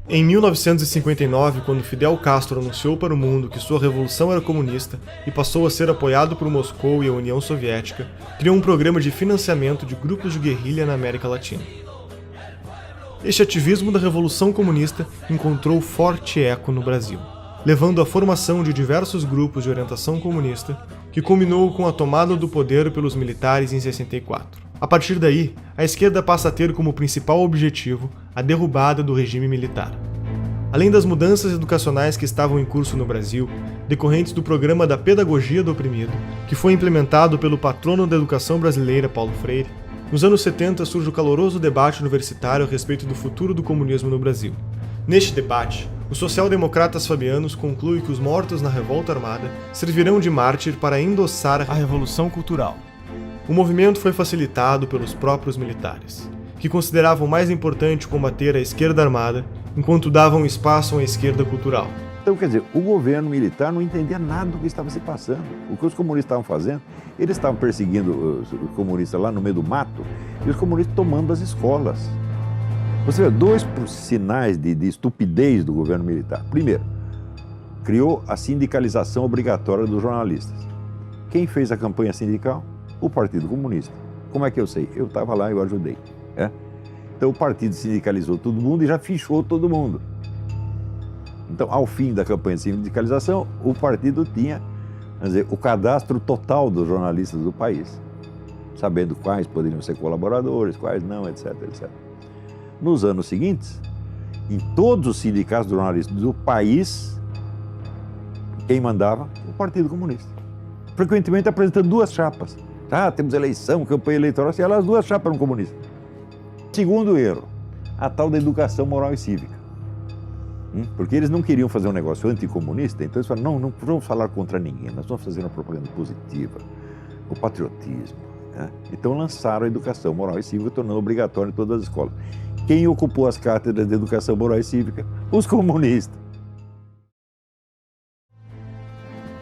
Em 1959, quando Fidel Castro anunciou para o mundo que sua revolução era comunista e passou a ser apoiado por Moscou e a União Soviética, criou um programa de financiamento de grupos de guerrilha na América Latina. Este ativismo da Revolução Comunista encontrou forte eco no Brasil, levando à formação de diversos grupos de orientação comunista, que culminou com a tomada do poder pelos militares em 64. A partir daí, a esquerda passa a ter como principal objetivo a derrubada do regime militar. Além das mudanças educacionais que estavam em curso no Brasil, decorrentes do programa da Pedagogia do Oprimido, que foi implementado pelo patrono da educação brasileira, Paulo Freire, nos anos 70 surge o caloroso debate universitário a respeito do futuro do comunismo no Brasil. Neste debate, os social-democratas fabianos concluem que os mortos na revolta armada servirão de mártir para endossar a Revolução Cultural. O movimento foi facilitado pelos próprios militares, que consideravam mais importante combater a esquerda armada, enquanto davam espaço à esquerda cultural. Então, quer dizer, o governo militar não entendia nada do que estava se passando. O que os comunistas estavam fazendo, eles estavam perseguindo os comunistas lá no meio do mato, e os comunistas tomando as escolas. Você vê, dois sinais de estupidez do governo militar. Primeiro, criou a sindicalização obrigatória dos jornalistas. Quem fez a campanha sindical? O Partido Comunista. Como é que eu sei? Eu estava lá e eu ajudei. Então o partido sindicalizou todo mundo e já fichou todo mundo. Então, ao fim da campanha de sindicalização, o partido tinha, quer dizer, o cadastro total dos jornalistas do país, sabendo quais poderiam ser colaboradores, quais não, etc, etc. Nos anos seguintes, em todos os sindicatos de jornalistas do país, quem mandava? O Partido Comunista. Frequentemente apresentando duas chapas. Temos eleição, campanha eleitoral, e as duas chapas eram comunistas. Segundo erro, a tal da educação moral e cívica. Porque eles não queriam fazer um negócio anticomunista, então eles falaram, não vamos falar contra ninguém, nós vamos fazer uma propaganda positiva, o patriotismo. Então lançaram a educação moral e cívica, tornando obrigatória em todas as escolas. Quem ocupou as cátedras de educação moral e cívica? Os comunistas.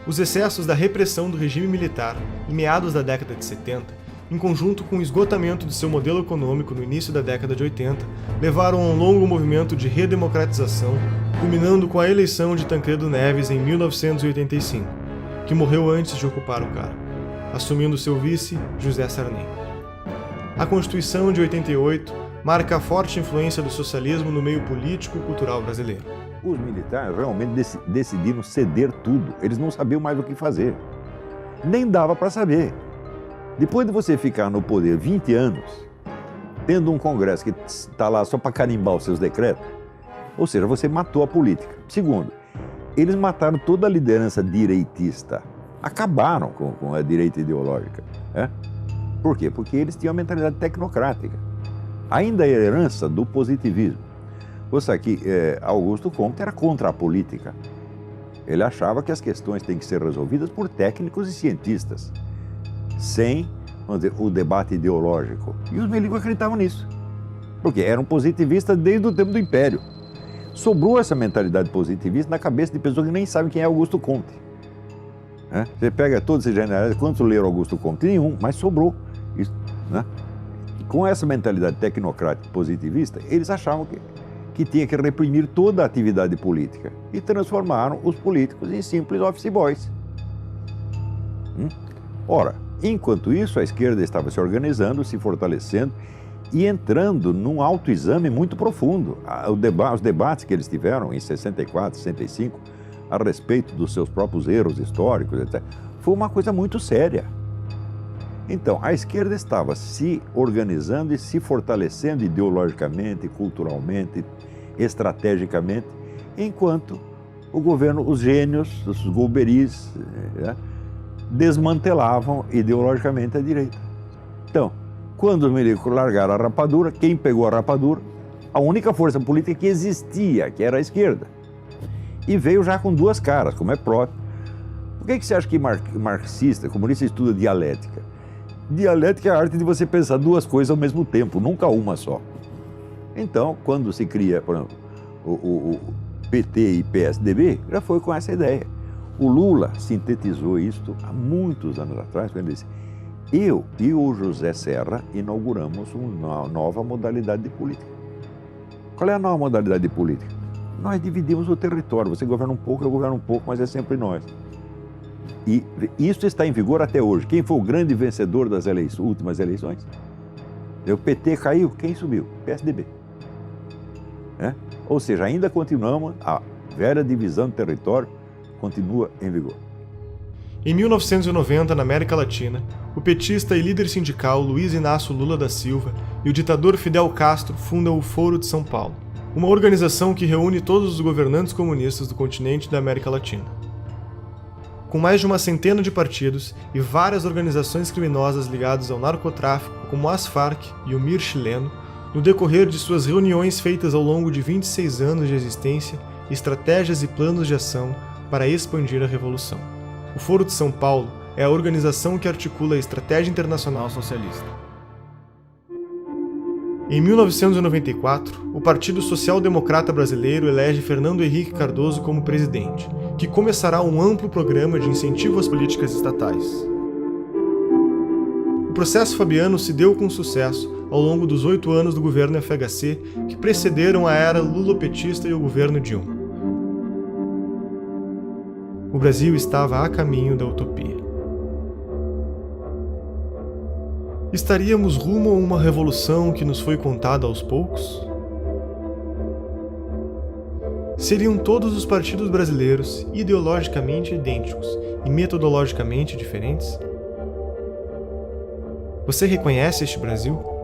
Os excessos da repressão do regime militar, em meados da década de 70, em conjunto com o esgotamento de seu modelo econômico no início da década de 80, levaram a um longo movimento de redemocratização, culminando com a eleição de Tancredo Neves em 1985, que morreu antes de ocupar o cargo, assumindo seu vice, José Sarney. A Constituição de 88 marca a forte influência do socialismo no meio político-cultural brasileiro. Os militares realmente decidiram ceder tudo, eles não sabiam mais o que fazer. Nem dava para saber. Depois de você ficar no poder 20 anos, tendo um Congresso que está lá só para carimbar os seus decretos, ou seja, você matou a política. Segundo, eles mataram toda a liderança direitista, acabaram com a direita ideológica. Por quê? Porque eles tinham uma mentalidade tecnocrática. Ainda a herança do positivismo. Você aqui, Augusto Comte era contra a política. Ele achava que as questões têm que ser resolvidas por técnicos e cientistas, sem, vamos dizer, o debate ideológico. E os milicos acreditavam nisso, porque eram positivistas desde o tempo do Império. Sobrou essa mentalidade positivista na cabeça de pessoas que nem sabem quem é Augusto Comte. Você pega todos esses generais, quantos leram Augusto Comte? Nenhum, mas sobrou isso. Com essa mentalidade tecnocrática positivista, eles achavam que tinha que reprimir toda a atividade política e transformaram os políticos em simples office boys. Ora, enquanto isso, a esquerda estava se organizando, se fortalecendo e entrando num autoexame muito profundo. Os debates que eles tiveram em 64, 65, a respeito dos seus próprios erros históricos, etc., foi uma coisa muito séria. Então, a esquerda estava se organizando e se fortalecendo ideologicamente, culturalmente, estrategicamente, enquanto o governo, os gênios, os golberis, desmantelavam ideologicamente a direita. Então, quando os milicos largaram a rapadura, quem pegou a rapadura? A única força política que existia, que era a esquerda. E veio já com duas caras, como é próprio. Por que você acha que marxista, comunista, estuda dialética? Dialética é a arte de você pensar duas coisas ao mesmo tempo, nunca uma só. Então, quando se cria, por exemplo, o PT e PSDB, já foi com essa ideia. O Lula sintetizou isto há muitos anos atrás, quando ele disse: eu e o José Serra inauguramos uma nova modalidade de política. Qual é a nova modalidade de política? nós dividimos o território. Você governa um pouco, eu governo um pouco, mas é sempre nós. E isso está em vigor até hoje. Quem foi o grande vencedor das últimas eleições? O PT caiu, quem subiu? PSDB. Ou seja, ainda continuamos, a velha divisão do território continua em vigor. Em 1990, na América Latina, o petista e líder sindical Luiz Inácio Lula da Silva e o ditador Fidel Castro fundam o Foro de São Paulo, uma organização que reúne todos os governantes comunistas do continente da América Latina. Com mais de uma centena de partidos e várias organizações criminosas ligadas ao narcotráfico, como as Farc e o MIR chileno, no decorrer de suas reuniões feitas ao longo de 26 anos de existência, estratégias e planos de ação para expandir a revolução. O Foro de São Paulo é a organização que articula a estratégia internacional socialista. Em 1994, o Partido Social Democrata Brasileiro elege Fernando Henrique Cardoso como presidente, que começará um amplo programa de incentivo às políticas estatais. O processo fabiano se deu com sucesso ao longo dos 8 anos do governo FHC que precederam a era lulopetista e o governo Dilma. O Brasil estava a caminho da utopia. Estaríamos rumo a uma revolução que nos foi contada aos poucos? Seriam todos os partidos brasileiros ideologicamente idênticos e metodologicamente diferentes? Você reconhece este Brasil?